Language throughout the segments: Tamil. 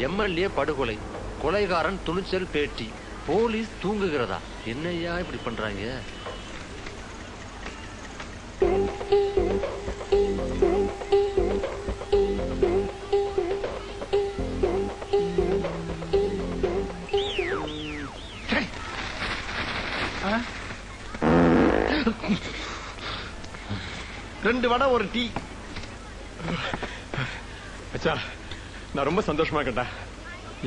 எம்எல்ஏ படுகொலை, கொலைகாரன் துணிச்சல் பேட்டி, போலீஸ் தூங்குகிறதா? என்னையா இப்படி பண்றாங்க? ரெண்டு வடை ஒரு டீ. அச்சா, நான் ரொம்ப சந்தோஷமா இருக்கேன்டா.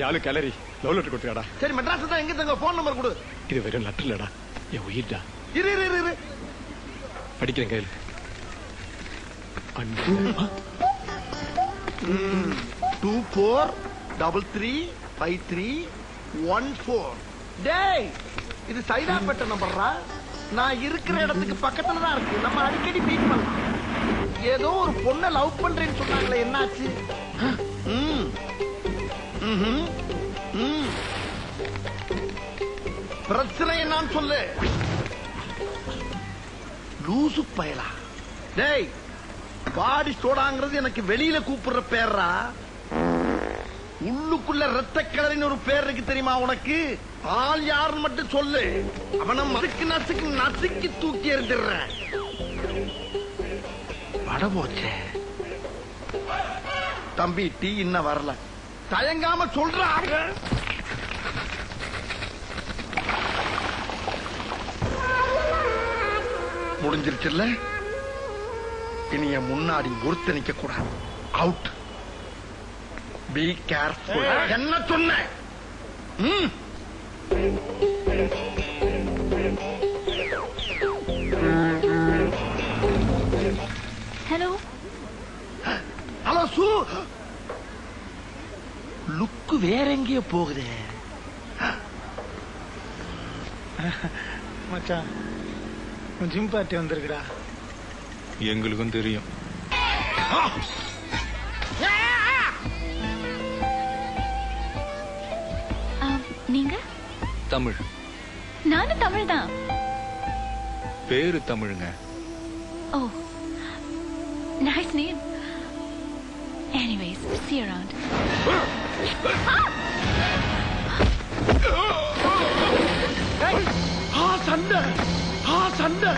யாரு கேலரி லவ் லெட்டர் கொடுத்துடா. சரி, மெட்ராஸ் தான். எங்க தங்க போன் நம்பர் கொடு. இது வெறும் லெட்டர் இல்லடா, என் உயிர்டா. இரு இரு இரு படிக்கிறேன் கையில். 24335314. டேய், இது சைதாப்பேட்டை நம்பர்ரா. நான் இருக்கிற இடத்துக்கு பக்கத்துல தான் இருக்கு. நம்ம அடிக்கடி மீட் பண்ணலாம். ஏதோ ஒரு பொண்ணை லவ் பண்றேன்னு சொன்னாங்களே, என்னாச்சு? பிரச்சனை என்னன்னு சொல்லு. லூசு பயலா. டேய், பாடி சோடாங்கிறது எனக்கு வெளியில கூப்பிடுற பேர்ரா. உள்ளுக்குள்ள ரத்த கிளறின்னு ஒரு பேர் இருக்கு தெரியுமா உனக்கு? ஆள் யாருன்னு மட்டும் சொல்லு. அவனை மதுக்கு நசுக்கு நசுக்கி தூக்கி எறிஞ்சிடுறேன். வட போச்சே. தம்பி, டீ இன்னும் வரல. தயங்காம சொல்றாங்க. முடிஞ்சிருச்சுல்ல? இனி என் முன்னாடி ஒருத்த நிக்க கூடாது. அவுட். Be careful. என்ன சொன்ன? ஹலோ ஹலோ சு. லுக்கு வேற எங்கேயோ போகுதே. மச்சான், ஜிம் பார்ட்டி வந்திருக்குடா. எங்களுக்கும் தெரியும். நீங்க? தமிழ். நானும் தமிழ் தான். பேரு தமிழுங்க. ஓ, nice name. Anyways, see you around. சண்டை.